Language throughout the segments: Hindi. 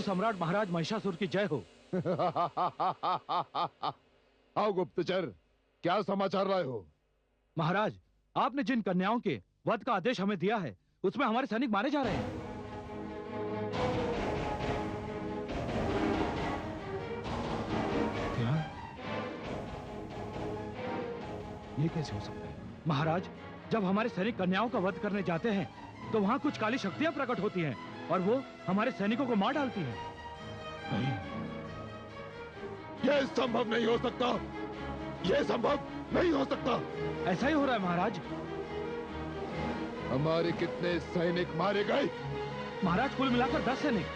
सम्राट महाराज महिषासुर की जय हो। आओ गुप्तचर, क्या समाचार लाए हो? महाराज, आपने जिन कन्याओं के वध का आदेश हमें दिया है, उसमें हमारे सैनिक मारे जा रहे हैं। क्या? ये कैसे हो सकता है? महाराज, जब हमारे सैनिक कन्याओं का वध करने जाते हैं तो वहां कुछ काली शक्तियां प्रकट होती हैं और वो हमारे सैनिकों को मार डालती हैं। नहीं, यह संभव नहीं हो सकता। यह संभव नहीं हो सकता। ऐसा ही हो रहा है महाराज। हमारे कितने सैनिक मारे गए? महाराज, कुल मिलाकर 10 सैनिक।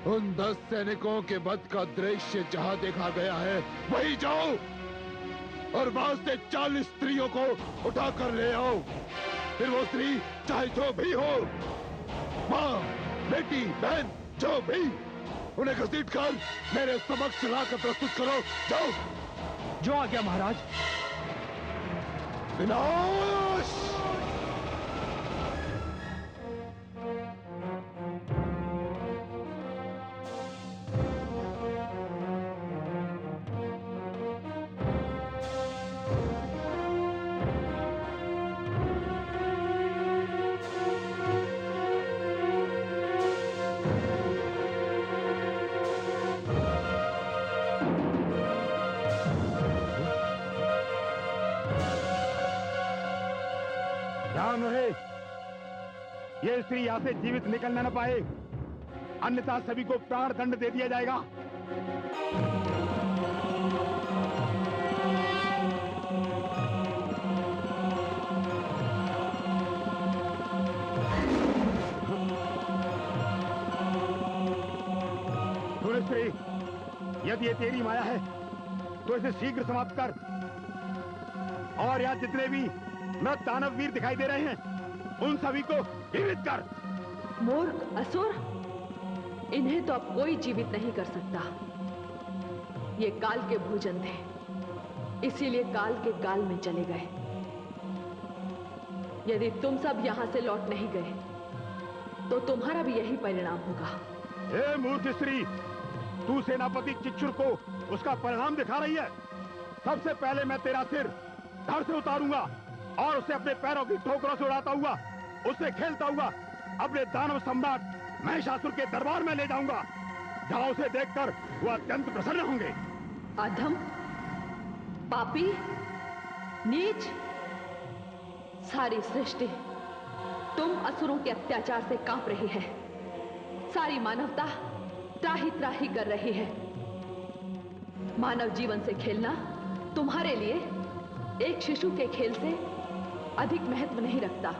उन 10 सैनिकों के वध का दृश्य जहां देखा गया है वहीं जाओ और वहां से 40 स्त्रियों को उठाकर ले आओ। फिर वो स्त्री चाहे जो भी हो, माँ, बेटी, बहन, जो भी, उन्हें घसीट कर मेरे समक्ष लाकर प्रस्तुत करो। जाओ। जो आ गया महाराज। विनाश! ये स्त्री यहाँ से जीवित निकलना न पाए, अन्यथा सभी को प्राण दंड दे दिया जाएगा। सुन स्त्री, यदि ये तेरी माया है तो इसे शीघ्र समाप्त कर। और यहाँ जितने भी मृत दानव वीर दिखाई दे रहे हैं उन सभी को जीवित कर। मूर्ख असुर, इन्हें तो अब कोई जीवित नहीं कर सकता। ये काल के भोजन थे, इसीलिए काल के गाल में चले गए। यदि तुम सब यहां से लौट नहीं गए तो तुम्हारा भी यही परिणाम होगा। हे मूर्ख स्त्री, तू सेनापति चिक्षुर को उसका परिणाम दिखा रही है। सबसे पहले मैं तेरा सिर धड़ से उतारूंगा और उसे अपने पैरों की ठोकरों से उड़ाता हुआ, उससे खेलता हुआ अपने दानव सम्राट महिषासुर के दरबार में ले जाऊंगा, जहां उसे देखकर वो अत्यंत प्रसन्न होंगे। अधम, पापी, नीच, सारी सृष्टि तुम असुरों के अत्याचार से कांप रही है। सारी मानवता त्राही त्राही कर रही है। मानव जीवन से खेलना तुम्हारे लिए एक शिशु के खेल से अधिक महत्व नहीं रखता,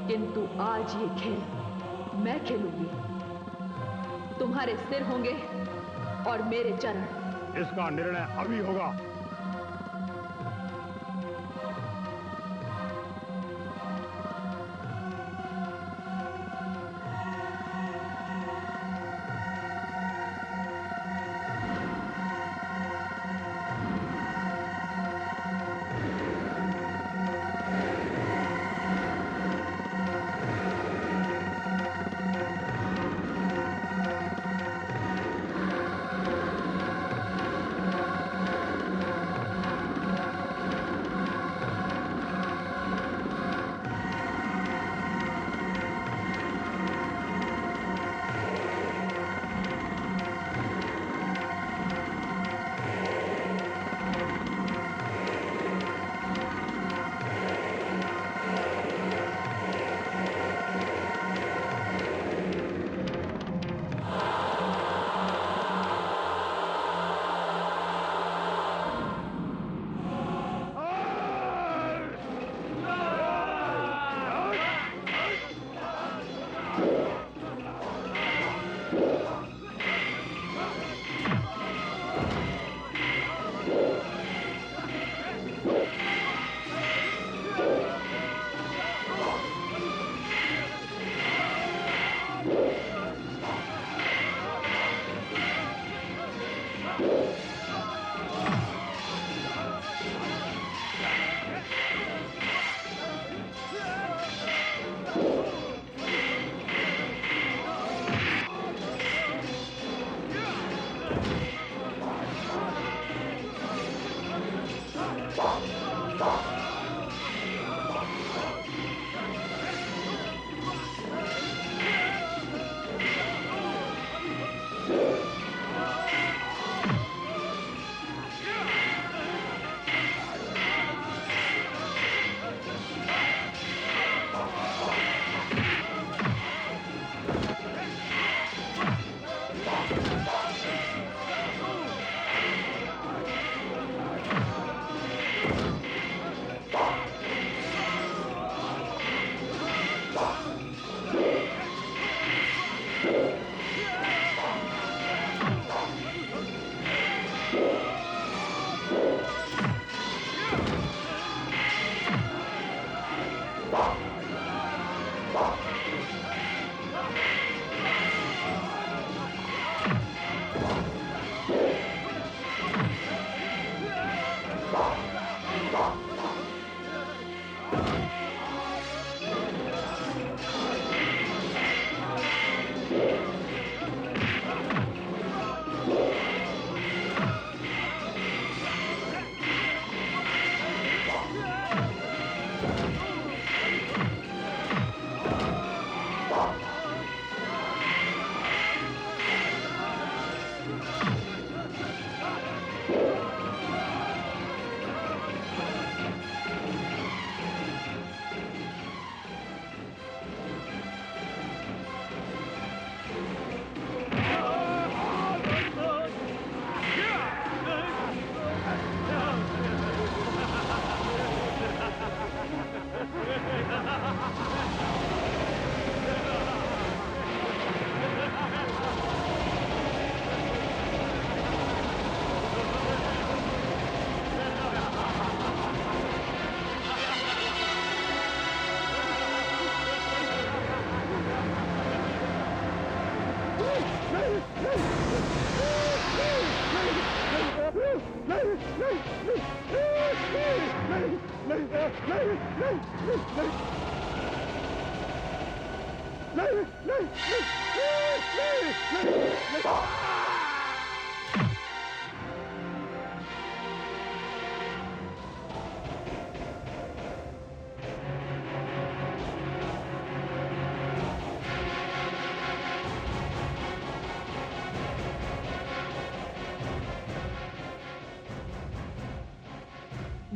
किंतु आज ये खेल मैं खेलूंगी। तुम्हारे सिर होंगे और मेरे चरण। इसका निर्णय अभी होगा।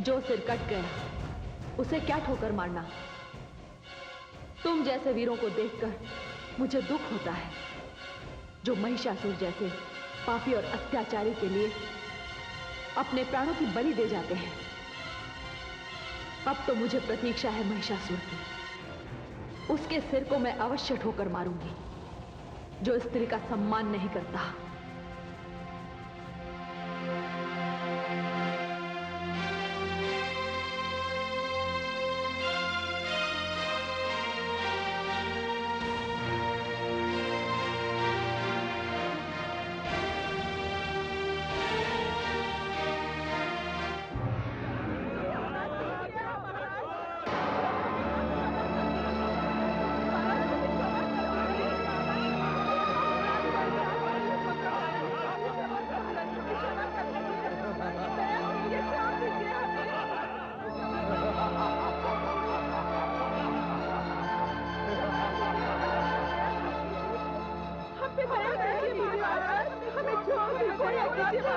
जो सिर कट गया उसे क्या ठोकर मारना। तुम जैसे वीरों को देखकर मुझे दुख होता है, जो महिषासुर जैसे पापी और अत्याचारी के लिए अपने प्राणों की बलि दे जाते हैं। अब तो मुझे प्रतीक्षा है महिषासुर की। उसके सिर को मैं अवश्य ठोकर मारूंगी, जो स्त्री का सम्मान नहीं करता।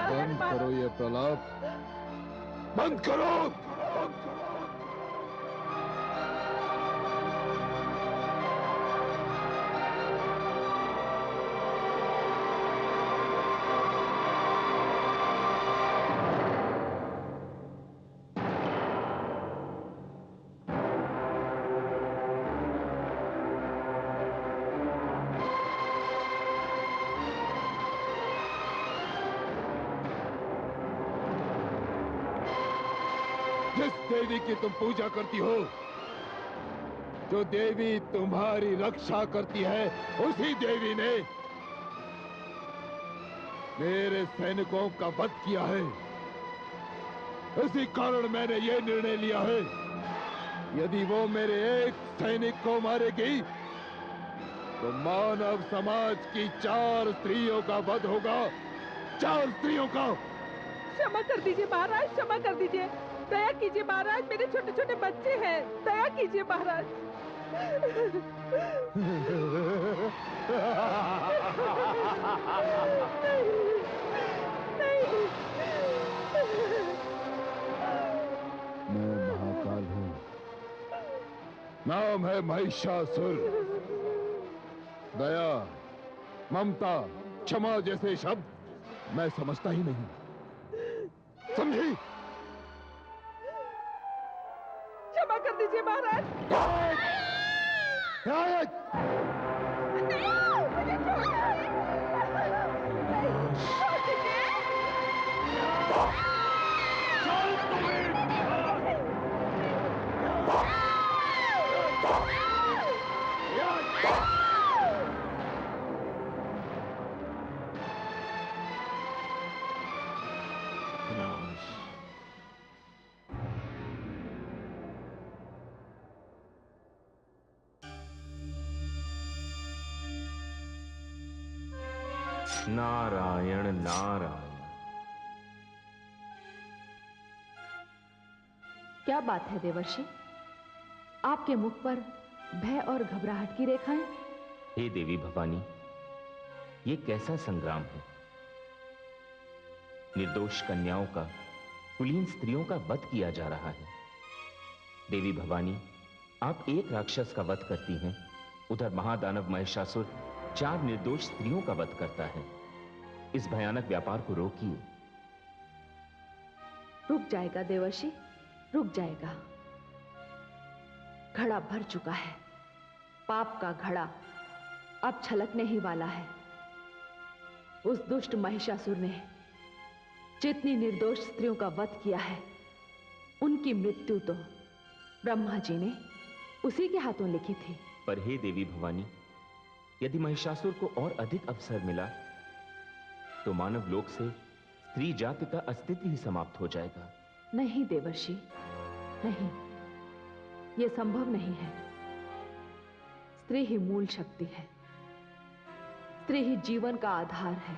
बंद करो ये प्रलाप, बंद करो। जिस देवी की तुम पूजा करती हो, जो देवी तुम्हारी रक्षा करती है, उसी देवी ने मेरे सैनिकों का वध किया है। इसी कारण मैंने ये निर्णय लिया है, यदि वो मेरे एक सैनिक को मारेगी तो मानव समाज की 4 स्त्रियों का वध होगा। 4 स्त्रियों का। क्षमा कर दीजिए महाराज, क्षमा कर दीजिए। दया कीजिए महाराज, मेरे छोटे छोटे बच्चे हैं, दया कीजिए महाराज। नहीं। मैं महाकाल हूं, नाम है महिषासुर। दया, ममता, क्षमा जैसे शब्द मैं समझता ही नहीं, समझी? क्षमा कर दीजिए महाराज। मुझे छोड़ दीजिए। नारायण नारायण। क्या बात है देवर्षि, आपके मुख पर भय और घबराहट की रेखाएं? हे देवी भवानी, ये कैसा संग्राम है? निर्दोष कन्याओं का, कुलीन स्त्रियों का वध किया जा रहा है। देवी भवानी, आप एक राक्षस का वध करती हैं, उधर महादानव महिषासुर 4 निर्दोष स्त्रियों का वध करता है। इस भयानक व्यापार को रोकिए। रुक जाएगा देवर्षि, रुक जाएगा। घड़ा भर चुका है, पाप का घड़ा अब छलकने ही वाला है। उस दुष्ट महिषासुर ने जितनी निर्दोष स्त्रियों का वध किया है, उनकी मृत्यु तो ब्रह्मा जी ने उसी के हाथों लिखी थी। पर हे देवी भवानी, यदि महिषासुर को और अधिक अवसर मिला तो मानव लोक से स्त्री जाति का अस्तित्व ही समाप्त हो जाएगा। नहीं देवर्षि, नहीं, यह संभव नहीं है। स्त्री ही मूल शक्ति है, स्त्री ही जीवन का आधार है,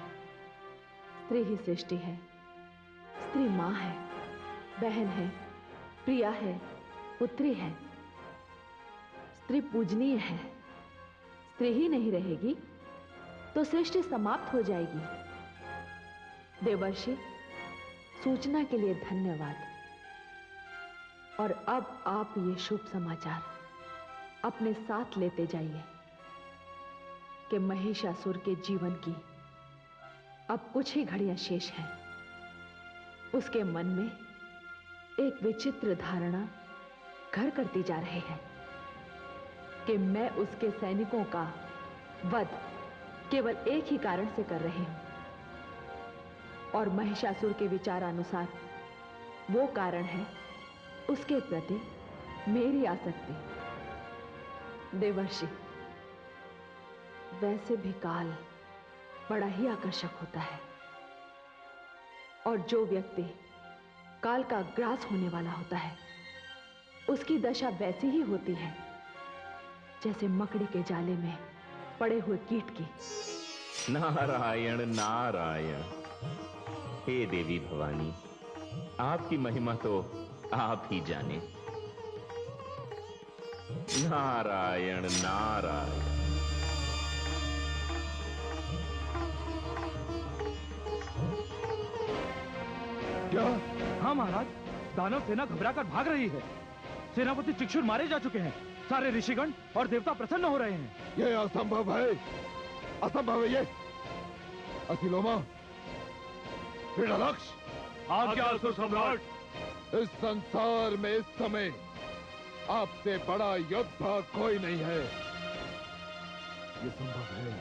स्त्री ही सृष्टि है। स्त्री मां है, बहन है, प्रिया है, पुत्री है। स्त्री पूजनीय है। स्त्री ही नहीं रहेगी तो सृष्टि समाप्त हो जाएगी। देवर्षि, सूचना के लिए धन्यवाद। और अब आप ये शुभ समाचार अपने साथ लेते जाइए कि महिषासुर के जीवन की अब कुछ ही घड़ियां शेष हैं। उसके मन में एक विचित्र धारणा घर करती जा रही है कि मैं उसके सैनिकों का वध केवल एक ही कारण से कर रही हूं, और महिषासुर के विचारानुसार वो कारण है उसके प्रति मेरी आसक्ति। देवर्षि, वैसे भी काल बड़ा ही आकर्षक होता है, और जो व्यक्ति काल का ग्रास होने वाला होता है उसकी दशा वैसी ही होती है जैसे मकड़ी के जाले में पड़े हुए कीट की। नारायण नारायण। हे देवी भवानी, आपकी महिमा तो आप ही जाने। नारायण नारायण। क्या? हाँ महाराज, दानव सेना घबराकर भाग रही है। सेनापति चिक्षुर मारे जा चुके हैं। सारे ऋषिगण और देवता प्रसन्न हो रहे हैं। यह असंभव है, असंभव है ये। असिलोमा, विडालक्ष, आज्ञा असुर सम्राट। इस संसार में इस समय आपसे बड़ा योद्धा कोई नहीं है। ये संभव है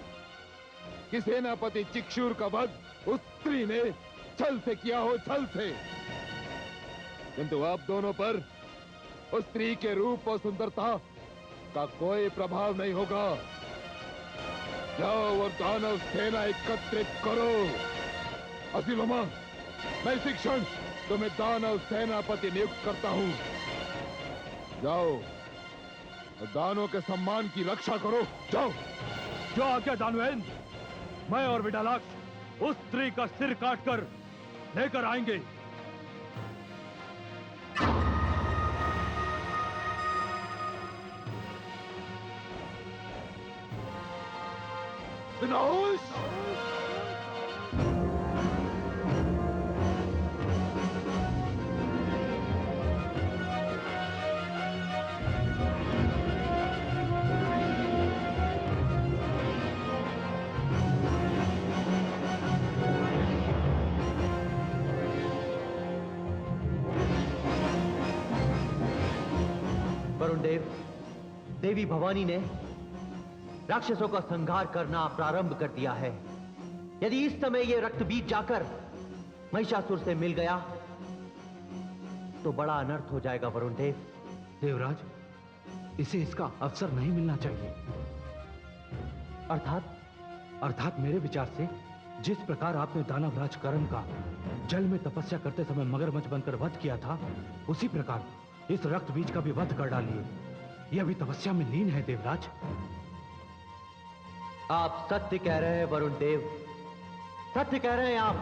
कि सेनापति चिक्षुर का वध उस स्त्री ने छल से किया हो, छल से। किंतु आप दोनों पर उस स्त्री के रूप और सुंदरता का कोई प्रभाव नहीं होगा। जाओ और दानव सेना एकत्रित करो। असिलोमा, मैं इसी क्षण तुम्हें दानव सेनापति नियुक्त करता हूं। जाओ और दानव के सम्मान की रक्षा करो। जाओ। जो आज्ञा दानवेंद्र। मैं और विडालाक्ष उस स्त्री का सिर काटकर लेकर आएंगे। विनाश! वरुण देव, देवी भवानी ने राक्षसों का संहार करना प्रारंभ कर दिया है। यदि इस समय यह रक्त बीज जाकर महिषासुर से मिल गया तो बड़ा अनर्थ हो जाएगा वरुण देव। देवराज, इसे इसका अवसर नहीं मिलना चाहिए। अर्थात मेरे विचार से जिस प्रकार आपने दानवराज कर्ण का जल में तपस्या करते समय मगरमच्छ बनकर वध किया था, उसी प्रकार इस रक्त बीज का भी वध कर डालिए। यह अभी तपस्या में लीन है देवराज। आप सत्य कह रहे हैं वरुण देव, सत्य कह रहे हैं आप।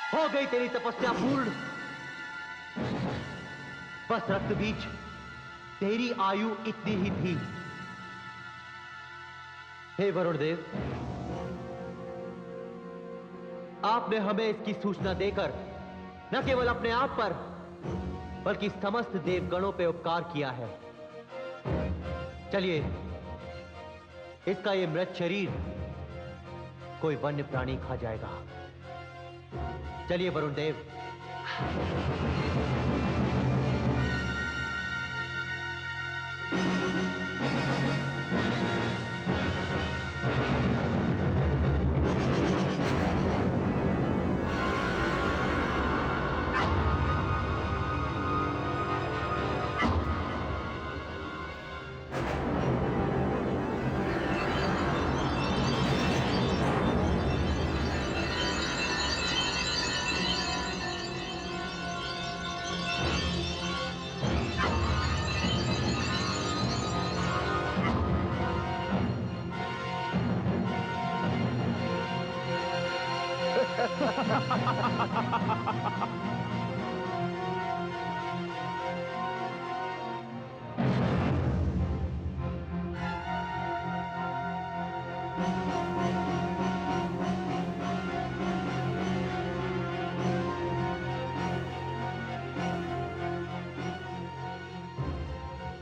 हो गई तेरी तपस्या पूर्ण। बस रक्त बीज, तेरी आयु इतनी ही थी। हे वरुण देव, आपने हमें इसकी सूचना देकर न केवल अपने आप पर बल्कि समस्त देवगणों पे उपकार किया है। चलिए, इसका ये मृत शरीर कोई वन्य प्राणी खा जाएगा। चलिए वरुण देव।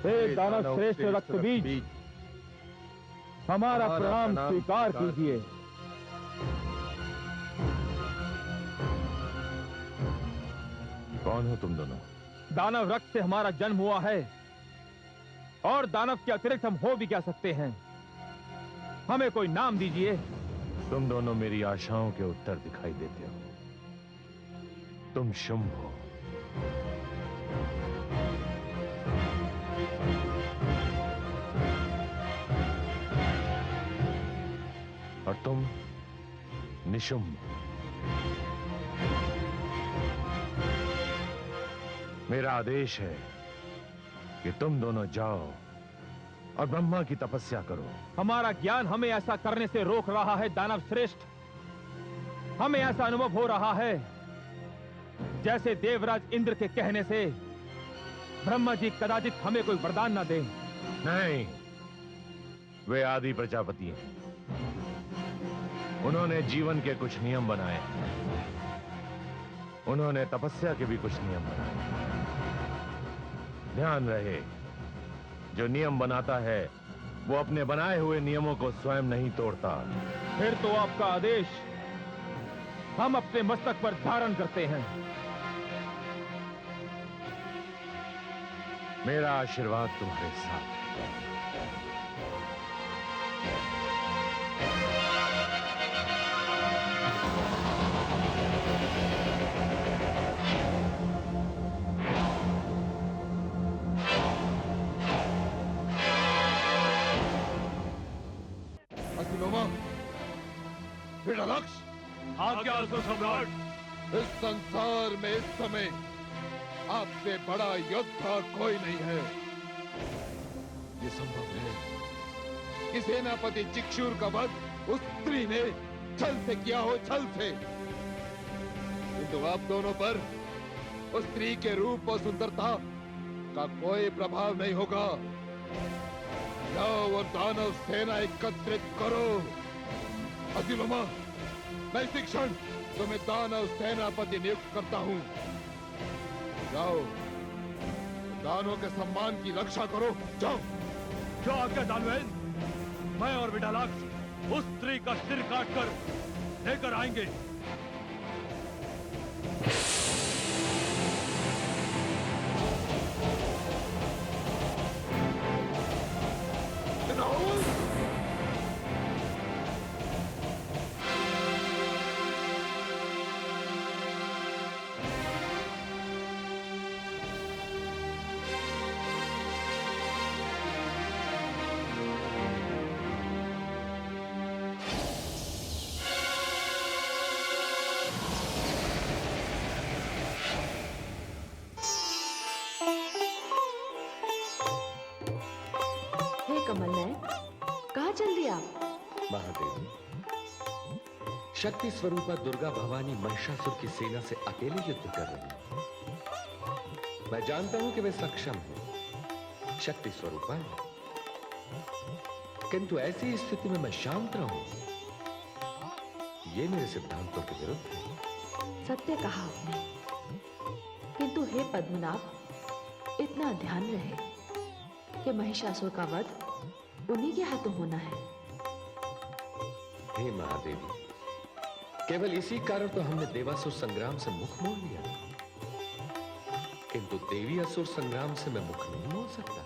हे दानव श्रेष्ठ रक्तबीज, हमारा प्रणाम स्वीकार कीजिए। कौन हो तुम दोनों? दानव रक्त से हमारा जन्म हुआ है और दानव के अतिरिक्त हम हो भी क्या सकते हैं। हमें कोई नाम दीजिए। तुम दोनों मेरी आशाओं के उत्तर दिखाई देते हो। तुम शुंभ हो। और तुम निशुंभ। मेरा आदेश है कि तुम दोनों जाओ और ब्रह्मा की तपस्या करो। हमारा ज्ञान हमें ऐसा करने से रोक रहा है दानव श्रेष्ठ। हमें ऐसा अनुभव हो रहा है जैसे देवराज इंद्र के कहने से ब्रह्मा जी कदाचित हमें कोई वरदान न दें। नहीं, वे आदि प्रजापति हैं। उन्होंने जीवन के कुछ नियम बनाए हैं। उन्होंने तपस्या के भी कुछ नियम बनाए। ध्यान रहे, जो नियम बनाता है वो अपने बनाए हुए नियमों को स्वयं नहीं तोड़ता। फिर तो आपका आदेश हम अपने मस्तक पर धारण करते हैं। मेरा आशीर्वाद तुम्हारे साथ है। बेटा लक्ष्य, आज्ञा सम्राट। इस संसार में इस समय आपसे बड़ा योद्धा कोई नहीं है। ये संभव है कि सेनापति चिक्षुर का वध उस स्त्री ने छल से किया हो, छल से। किंतु आप दोनों पर उस स्त्री के रूप और सुंदरता का कोई प्रभाव नहीं होगा। जाओ और दानव सेना एकत्रित करो। अधिलोमा, मैं इसी क्षण तुम्हें दानव सेनापति नियुक्त करता हूं। जाओ, दानवों के सम्मान की रक्षा करो। जाओ। जो आज्ञा दानवेन, मैं और विडालाक्ष उस स्त्री का सिर काटकर लेकर आएंगे। महादेवी, शक्ति स्वरूपा दुर्गा भवानी महिषासुर की सेना से अकेले युद्ध कर रही है। मैं जानता हूं कि वे सक्षम हैं, शक्ति स्वरूपा है। किंतु ऐसी स्थिति में मैं शांत रहूं, ये मेरे सिद्धांतों के विरुद्ध है। सत्य कहा आपने, किंतु हे पद्मनाभ, इतना ध्यान रहे कि महिषासुर का वध उन्हीं के हाथों होना है। हे महादेवी, केवल इसी कारण तो हमने देवासुर संग्राम से मुख मोड़ लिया, किंतु देवी असुर संग्राम से मैं मुख नहीं मोड़ सकता।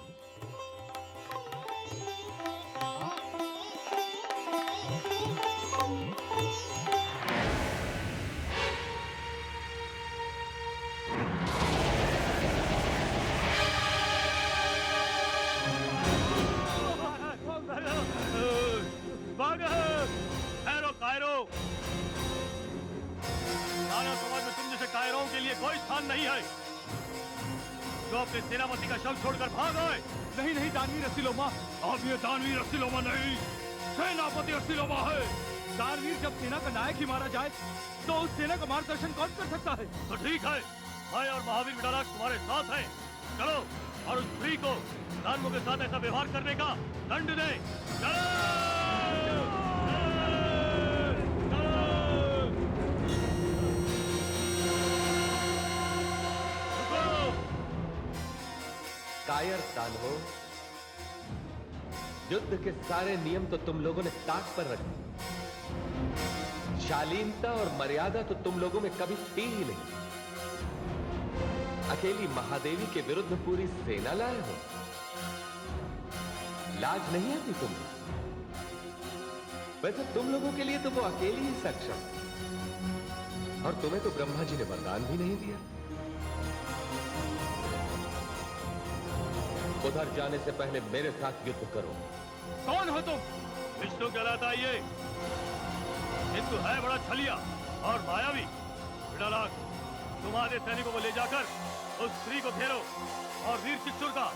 अपने सेनापति का शव छोड़कर भाग आए। नहीं नहीं दानवीर अस्थिलोमा, अब ये दानवीर अस्थिलोमा नहीं, सेनापति अस्थिलोमा है। दानवीर जब सेना का नायक ही मारा जाए तो उस सेना का मार्गदर्शन कौन कर सकता है? तो ठीक है, मैं और महावीर विडालाक तुम्हारे साथ हैं। चलो और उस स्त्री को दानवों के साथ ऐसा व्यवहार करने का दंड दे। कायर दानवों, युद्ध के सारे नियम तो तुम लोगों ने ताक पर रखे, शालीनता और मर्यादा तो तुम लोगों में कभी थी ही नहीं। अकेली महादेवी के विरुद्ध पूरी सेना लाए हो, लाज नहीं आती तुम्हें? वैसे तुम लोगों के लिए तो वो अकेली ही सक्षम, और तुम्हें तो ब्रह्मा जी ने वरदान भी नहीं दिया। उधर जाने से पहले मेरे साथ युद्ध करो। कौन हो तुम? विष्णु कहलाता है ये, किंतु है बड़ा छलिया और मायावी। विडालाक, तुम आधे सैनिकों को ले जाकर उस स्त्री को घेरो और वीर चिक्षुर का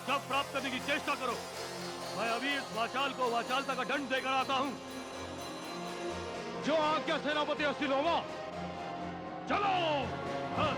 शव प्राप्त करने की चेष्टा करो। मैं अभी इस वाचाल को वाचालता का दंड देकर आता हूं। जो आज्ञा सेनापति अस्थिलोमा। चलो। हाँ।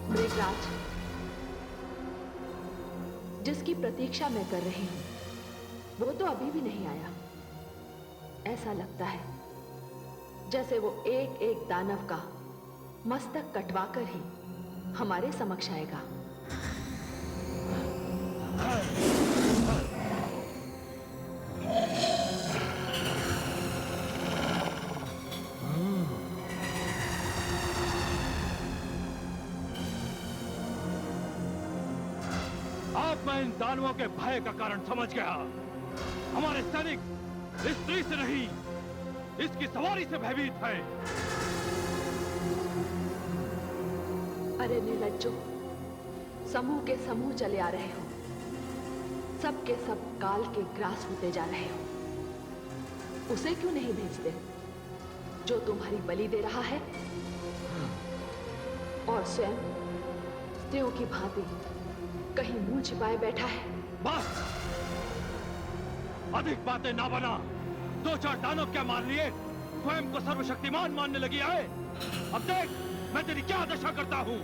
मृगराज, जिसकी प्रतीक्षा मैं कर रही हूं वो तो अभी भी नहीं आया। ऐसा लगता है जैसे वो एक एक दानव का मस्तक कटवाकर ही हमारे समक्ष आएगा। मैं इन दानवों के भय का कारण समझ गया। हमारे सैनिक इस स्त्री से नहीं, इसकी सवारी से भयभीत है। अरे निर्लज्जो, समूह के समूह चले आ रहे हो, सबके सब काल के ग्रास होते जा रहे हो। उसे क्यों नहीं भेजते जो तुम्हारी बलि दे रहा है और स्वयं स्त्रियों की भांति कहीं मुंह छिपाए बैठा है? बस! अधिक बातें ना बना। 2-4 दानव क्या मार लिए, स्वयं को सर्वशक्तिमान मानने लगी है। अब देख मैं तेरी क्या दशा करता हूं।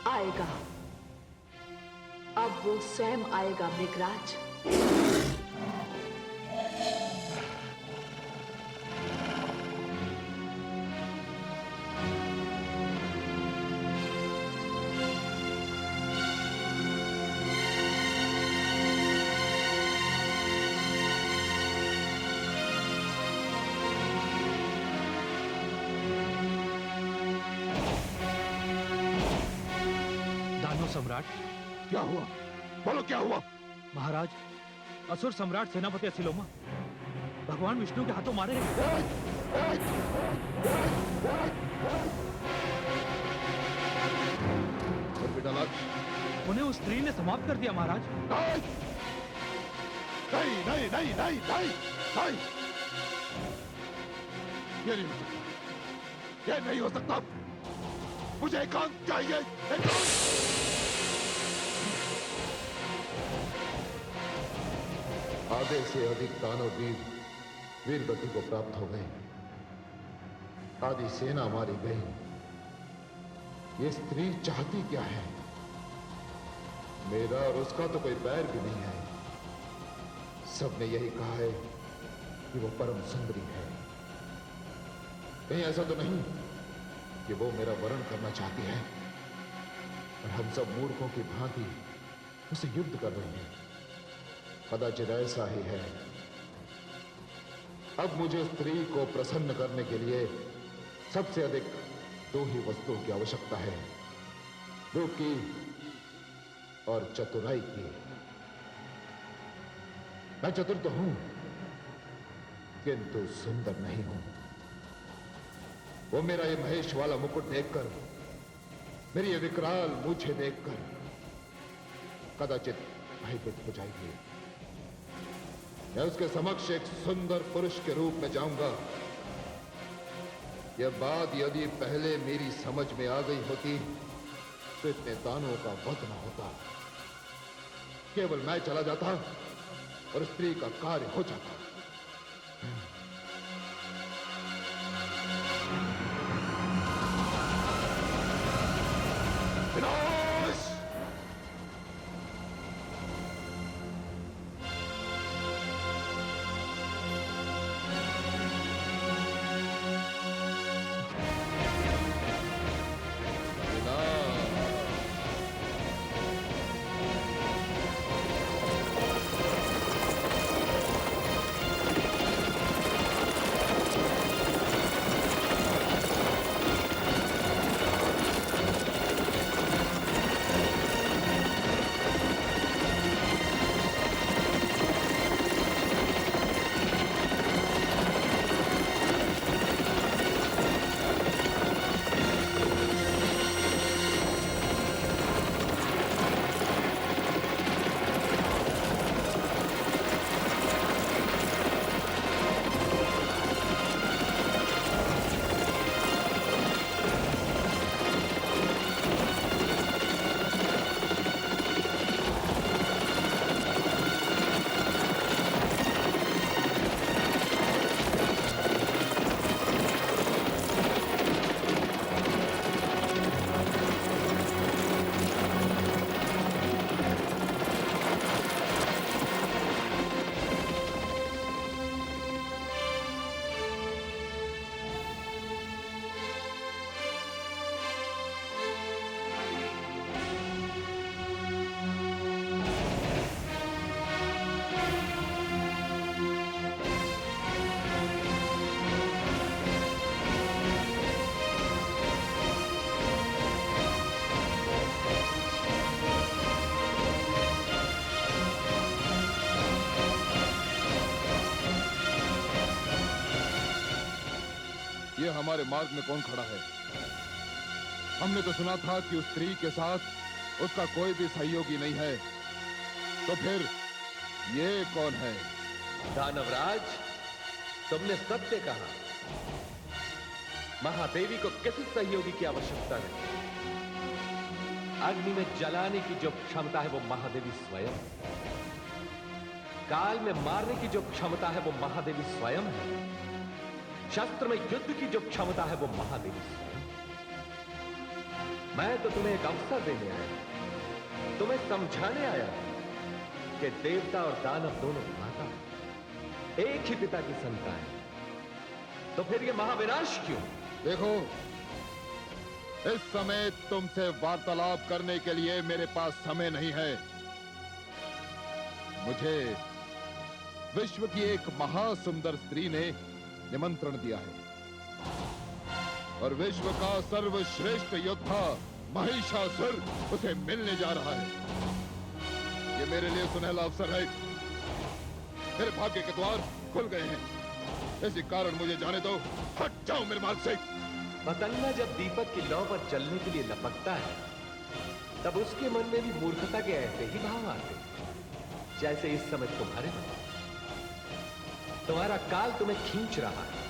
आएगा, अब वो स्वयं आएगा मृगराज। सम्राट, क्या हुआ? बोलो क्या हुआ? महाराज, असुर सम्राट सेनापति असिलोमा भगवान विष्णु के हाथों मारे गए। उन्हें उस स्त्री ने समाप्त कर दिया महाराज। नहीं नहीं नहीं नहीं नहीं नहीं, ये नहीं हो सकता, ये नहीं हो सकता। मुझे एकांत चाहिए, एकांत। आधे से अधिक दानव वीर गति को प्राप्त हो गए। आधी सेना मारी गई। ये स्त्री चाहती क्या है? मेरा और उसका तो कोई बैर भी नहीं है। सबने यही कहा है कि वो परम सुंदरी है। कहीं ऐसा तो नहीं कि वो मेरा वरण करना चाहती है और हम सब मूर्खों की भांति उसे युद्ध कर रहे हैं। कदाचित ऐसा ही है। अब मुझे स्त्री को प्रसन्न करने के लिए सबसे अधिक 2 ही वस्तुओं की आवश्यकता है। रूप की और चतुराई की। मैं चतुर तो हूं, किंतु सुंदर नहीं हूं। वो मेरा ये महेश वाला मुकुट देखकर, मेरी ये विकराल मूछें देखकर कदाचित भयभीत हो जाएगी। मैं उसके समक्ष एक सुंदर पुरुष के रूप में जाऊंगा। यह बात यदि पहले मेरी समझ में आ गई होती तो इतने दानवों का वध न होता। केवल मैं चला जाता और स्त्री का कार्य हो जाता। विनाश! ये हमारे मार्ग में कौन खड़ा है? हमने तो सुना था कि उस स्त्री के साथ उसका कोई भी सहयोगी नहीं है, तो फिर ये कौन है? दानवराज, तुमने सत्य कहा। महादेवी को किसी सहयोगी की आवश्यकता नहीं। अग्नि में जलाने की जो क्षमता है वो महादेवी स्वयं, काल में मारने की जो क्षमता है वो महादेवी स्वयं है, शस्त्र में युद्ध की जो क्षमता है वो महादेवी स्वयं। मैं तो तुम्हें एक अवसर देने आया, तुम्हें समझाने आया कि देवता और दानव दोनों माता हैं, एक ही पिता की संतान है, तो फिर ये महाविनाश क्यों? देखो, इस समय तुमसे वार्तालाप करने के लिए मेरे पास समय नहीं है। मुझे विश्व की एक महासुंदर स्त्री ने निमंत्रण दिया है और विश्व का सर्वश्रेष्ठ योद्धा महिषासुर उसे मिलने जा रहा है। ये मेरे लिए सुनहला अवसर है। मेरे भाग्य के द्वार खुल गए हैं, इसी कारण मुझे जाने दो। हट जाओ मेरे मार्ग से। पतंगा जब दीपक की लौ पर जलने के लिए लपकता है, तब उसके मन में भी मूर्खता के ऐसे ही भाव आते हैं, जैसे इस समय तुम्हारे मन। तुम्हारा काल तुम्हें खींच रहा है।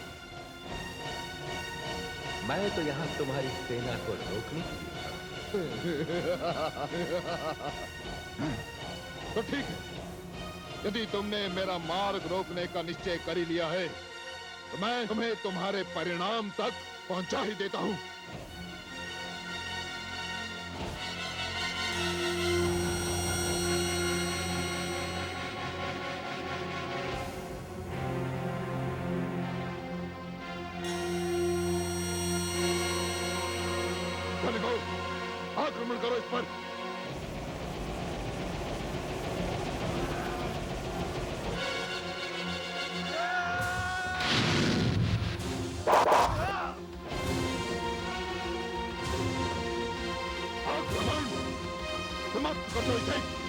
मैं तो यहां तुम्हारी सेना को रोकने के लिए। तो ठीक है, यदि तुमने मेरा मार्ग रोकने का निश्चय कर ही लिया है, तो मैं तुम्हें तुम्हारे परिणाम तक पहुंचा ही देता हूं। आक्रमण करो इस पर। आक्रमण! समाप्त कर दो इसे।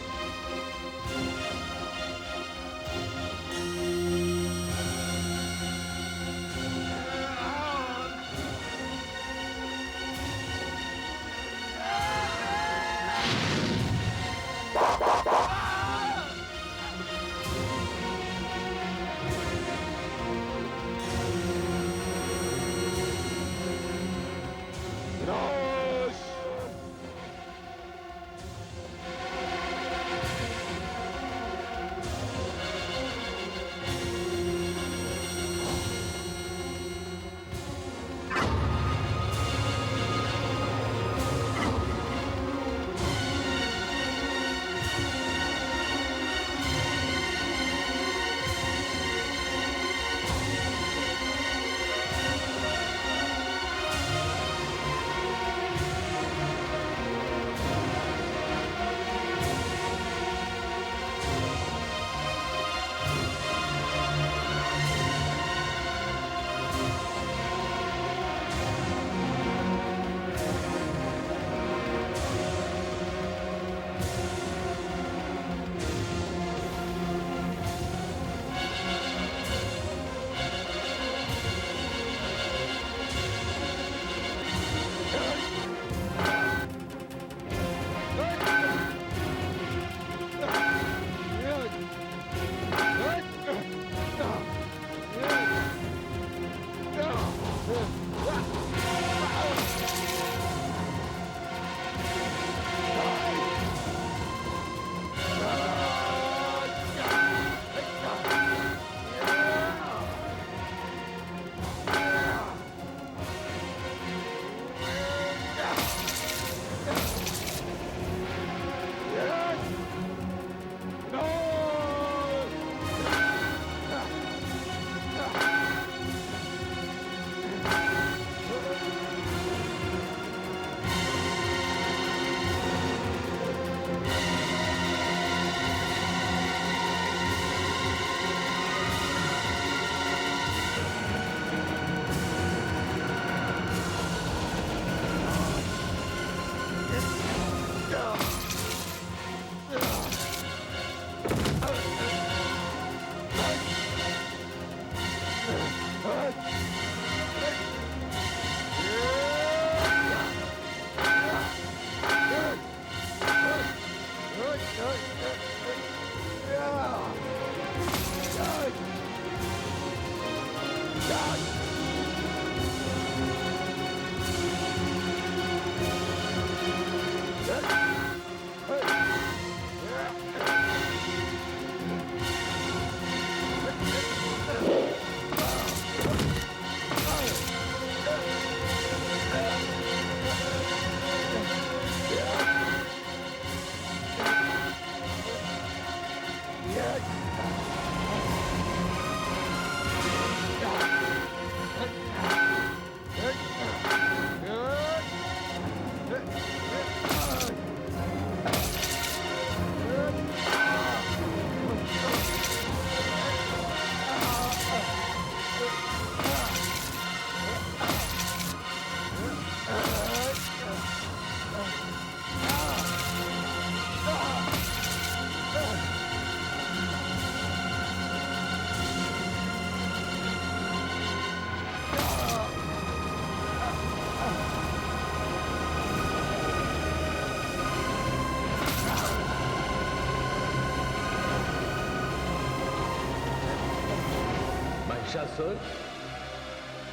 महिषासुर,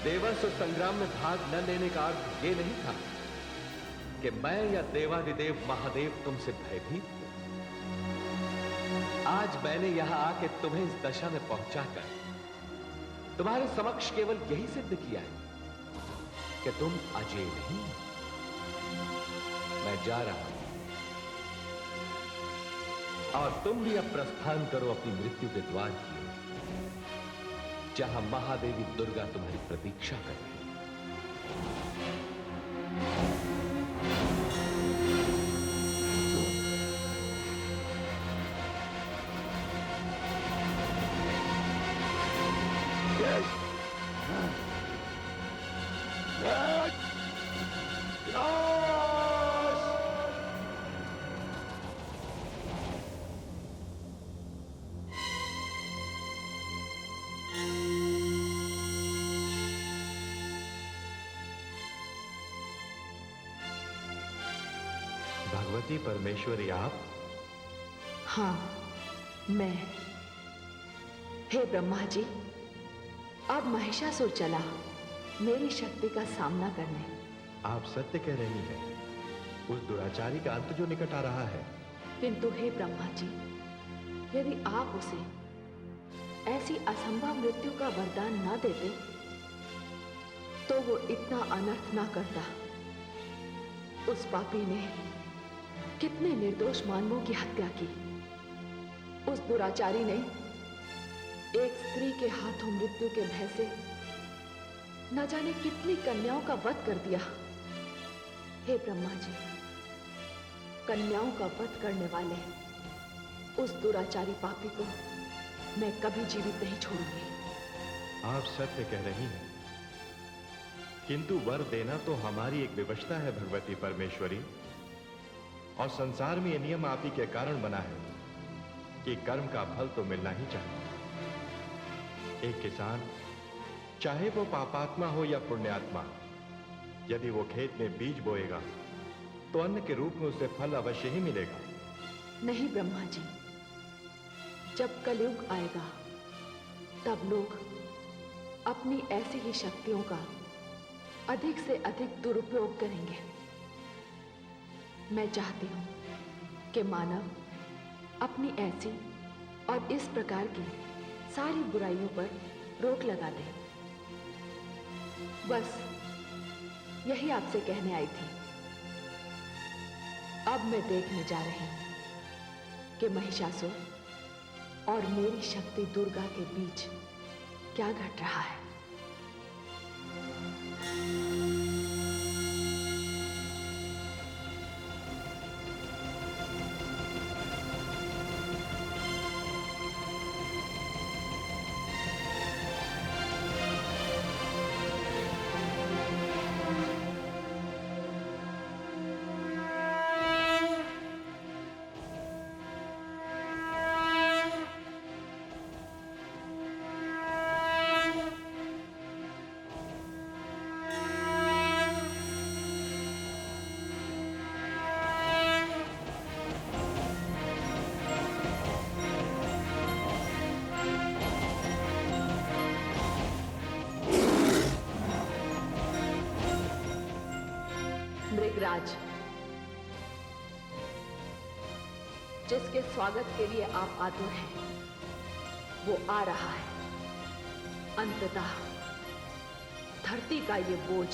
देवासुर संग्राम में भाग न लेने का अर्थ यह नहीं था कि मैं या देवाधिदेव महादेव तुमसे भयभीत हूं। आज मैंने यहां आके तुम्हें इस दशा में पहुंचाकर तुम्हारे समक्ष केवल यही सिद्ध किया है कि तुम अजय नहीं। मैं जा रहा हूं और तुम भी अब प्रस्थान करो अपनी मृत्यु के द्वार की ओर, जहां महादेवी दुर्गा तुम्हारी प्रतीक्षा कर रही है। भगवती परमेश्वरी आप? हाँ, मैं। हे ब्रह्मा जी, अब महिषासुर चला मेरी शक्ति का सामना करने। आप सत्य कह रही हैं। उस दुराचारी का अंत जो निकट आ रहा है। किंतु हे ब्रह्मा जी, यदि आप उसे ऐसी असंभव मृत्यु का वरदान न देते तो वो इतना अनर्थ ना करता। उस पापी ने कितने निर्दोष मानवों की हत्या की। उस दुराचारी ने एक स्त्री के हाथों मृत्यु के भय से न जाने कितनी कन्याओं का वध कर दिया। हे ब्रह्मा जी, कन्याओं का वध करने वाले उस दुराचारी पापी को मैं कभी जीवित नहीं छोड़ूंगी। आप सत्य कह रही हैं, किंतु वर देना तो हमारी एक विवशता है भगवती परमेश्वरी, और संसार में यह नियम आप ही के कारण बना है कि कर्म का फल तो मिलना ही चाहिए। एक किसान, चाहे वो पापात्मा हो या पुण्यात्मा, यदि वो खेत में बीज बोएगा तो अन्न के रूप में उसे फल अवश्य ही मिलेगा। नहीं ब्रह्मा जी, जब कलयुग आएगा तब लोग अपनी ऐसी ही शक्तियों का अधिक से अधिक दुरुपयोग करेंगे। मैं चाहती हूं कि मानव अपनी ऐसी और इस प्रकार की सारी बुराइयों पर रोक लगा दे। बस यही आपसे कहने आई थी। अब मैं देखने जा रही हूं कि महिषासुर और मेरी शक्ति दुर्गा के बीच क्या घट रहा है। मृगराज, जिसके स्वागत के लिए आप आतुर हैं, वो आ रहा है। अंततः धरती का ये बोझ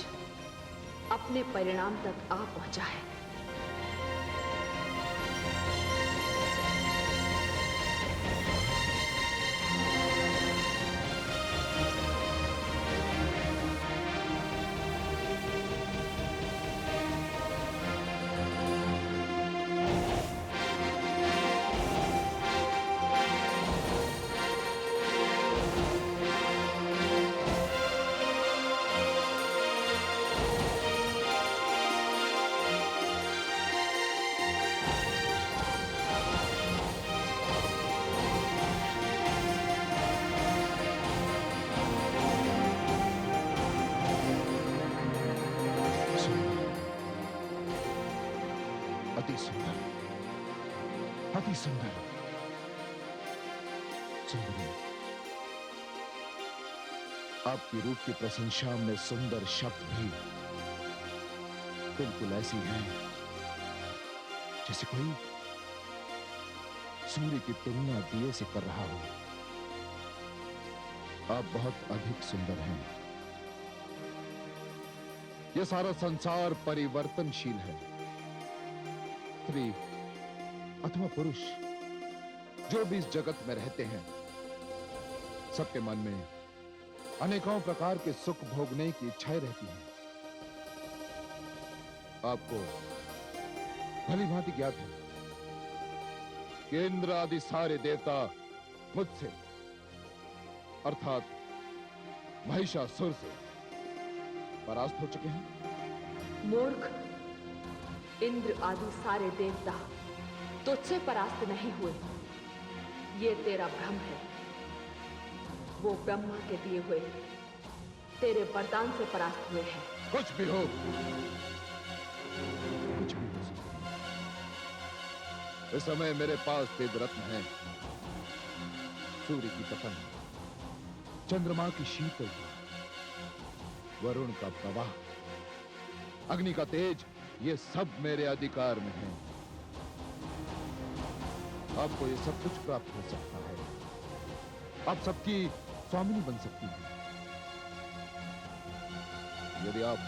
अपने परिणाम तक आ पहुंचा है। अति सुंदर। सुंदरी, आपकी रूप की प्रशंसा में सुंदर शब्द भी बिल्कुल ऐसी है जैसे कोई सूर्य की तुलना दिए से कर रहा हो। आप बहुत अधिक सुंदर हैं। यह सारा संसार परिवर्तनशील है। स्त्री अथवा पुरुष जो भी इस जगत में रहते हैं, सबके मन में अनेकों प्रकार के सुख भोगने की इच्छाएं रहती हैं। आपको भली भांति ज्ञात है कि इंद्र आदि सारे देवता मुझसे अर्थात महिषासुर से परास्त हो चुके हैं। मूर्ख, इंद्र आदि सारे देवता तुझसे परास्त नहीं हुए। ये तेरा भ्रम है। वो ब्रह्मा के दिए हुए तेरे वरदान से परास्त हुए हैं। कुछ भी हो सकता है। इस समय मेरे पास दिव्य रत्न है। सूर्य की तपन, चंद्रमा की शीतलता, वरुण का प्रवाह, अग्नि का तेज, ये सब मेरे अधिकार में है। आपको ये सब कुछ प्राप्त हो सकता है। आप सबकी स्वामिनी बन सकती हैं यदि आप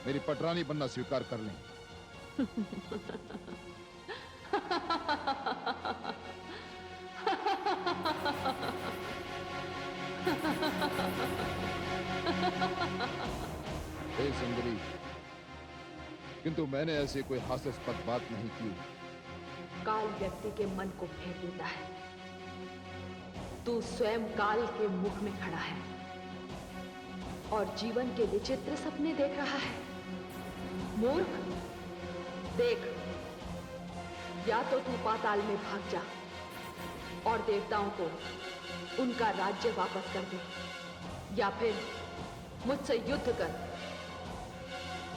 मेरी पटरानी बनना स्वीकार कर लें। हे सुंदरी, किंतु मैंने ऐसी कोई हास्यास्पद बात नहीं की। काल व्यक्ति के मन को फेर देता है। तू स्वयं काल के मुख में खड़ा है और जीवन के विचित्र सपने देख रहा है। मूर्ख, देख, या तो तू पाताल में भाग जा और देवताओं को उनका राज्य वापस कर दे, या फिर मुझसे युद्ध कर।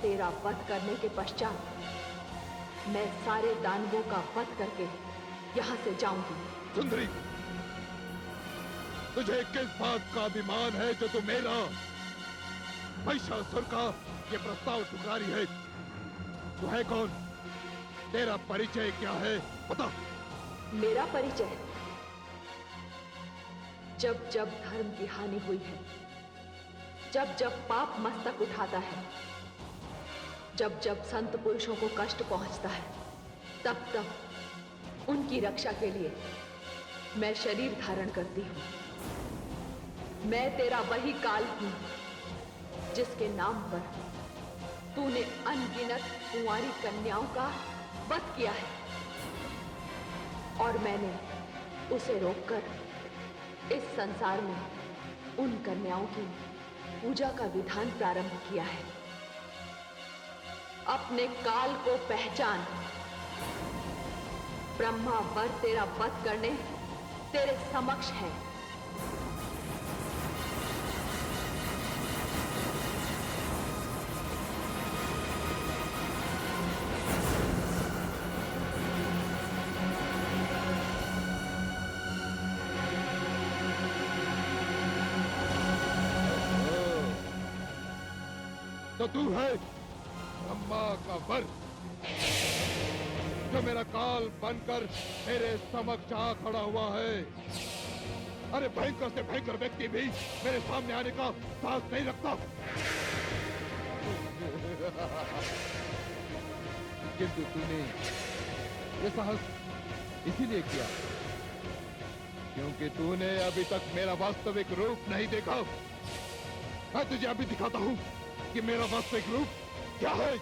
तेरा वध करने के पश्चात मैं सारे दानवों का वध करके यहां से जाऊंगी। सुंदरी, तुझे किस बात का अभिमान है जो तू मेरा महिषासुर का ये प्रस्ताव ठुकरा रही है? तू है कौन? तेरा परिचय क्या है? बता। मेरा परिचय? जब जब धर्म की हानि हुई है, जब जब पाप मस्तक उठाता है, जब जब संत पुरुषों को कष्ट पहुंचता है, तब तब उनकी रक्षा के लिए मैं शरीर धारण करती हूं। मैं तेरा वही काल हूं जिसके नाम पर तूने अनगिनत कुंवारी कन्याओं का वध किया है, और मैंने उसे रोककर इस संसार में उन कन्याओं की पूजा का विधान प्रारंभ किया है। अपने काल को पहचान। ब्रह्मा वर तेरा वध करने तेरे समक्ष है। तो तू है ब्रह्मा का वर जो मेरा काल बनकर मेरे समक्ष आ खड़ा हुआ है। अरे भयंकर से भयंकर व्यक्ति भी मेरे सामने आने का साहस नहीं रखता। किंतु तूने ये साहस इसीलिए किया क्योंकि तूने अभी तक मेरा वास्तविक रूप नहीं देखा। मैं तुझे अभी दिखाता हूं कि मेरा वास्तविक रूप क्या है।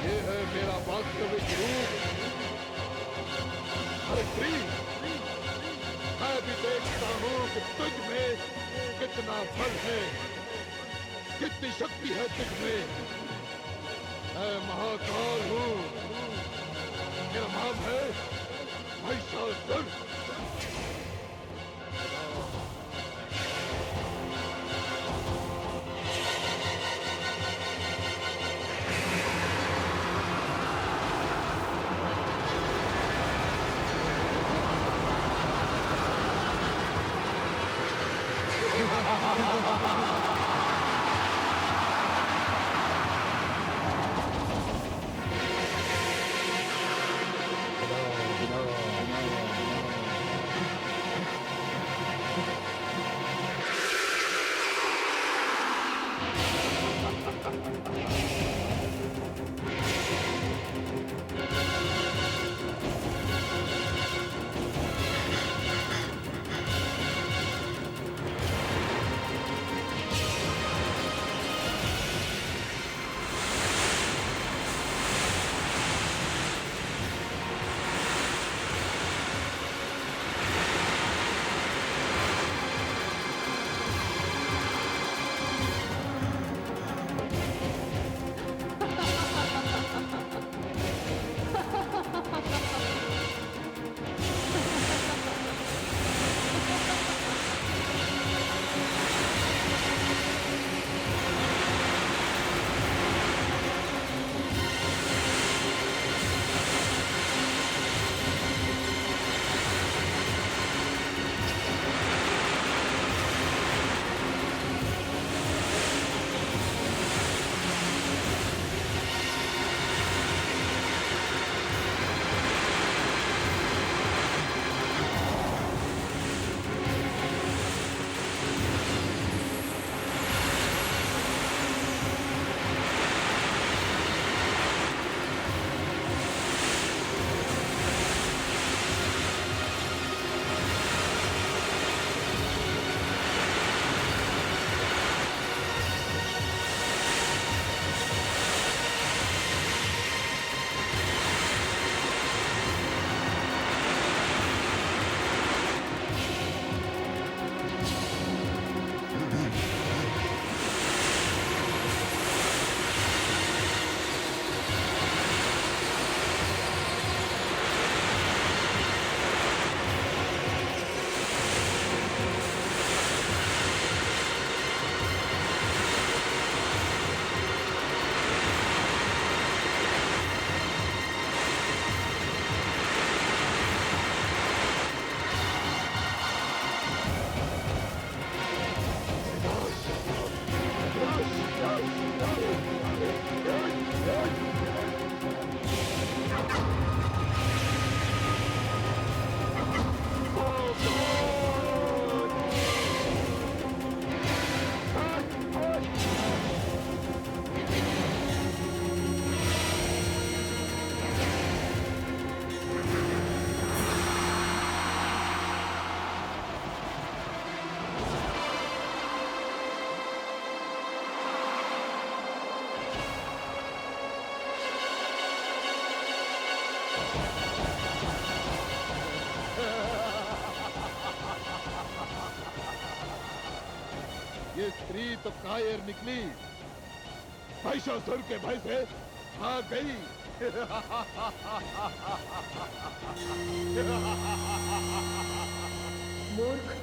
ये है मेरा वास्तविक रूप। अरे श्री, मैं भी देखता हूं कि तुझ में कितना बल है, कितनी शक्ति है तुझ में। मैं महाकाल हूं। मेरा नाम है महिषासुर। ये स्त्री तो कायर निकली, महिषासुर के भय से भाग गई। मूर्ख,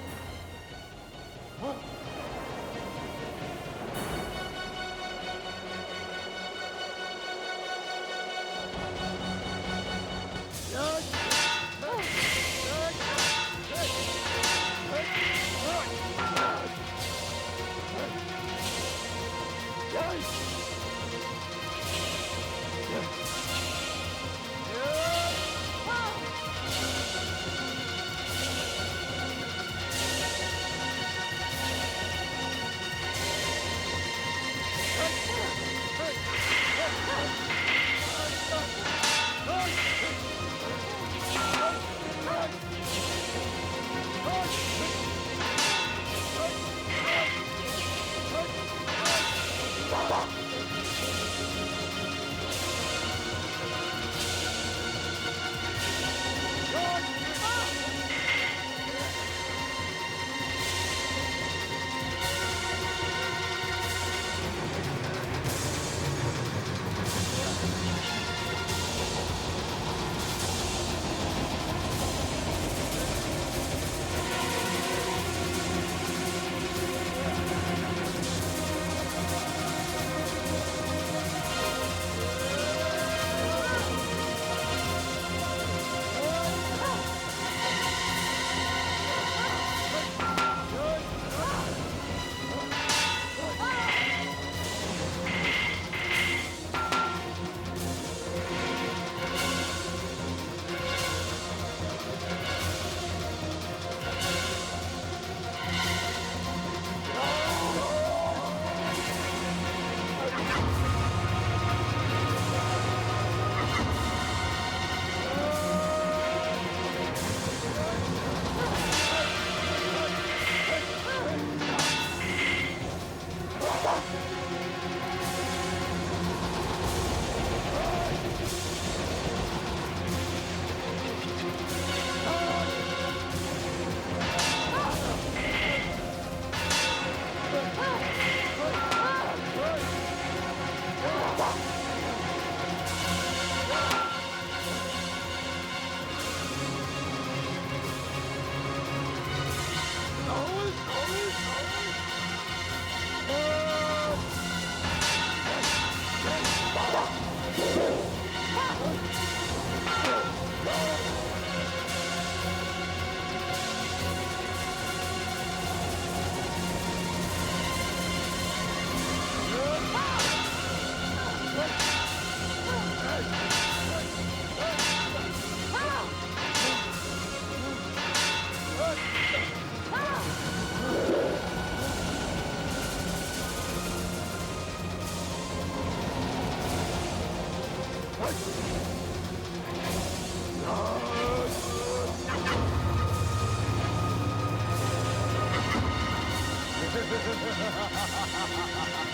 Ha ha ha ha ha!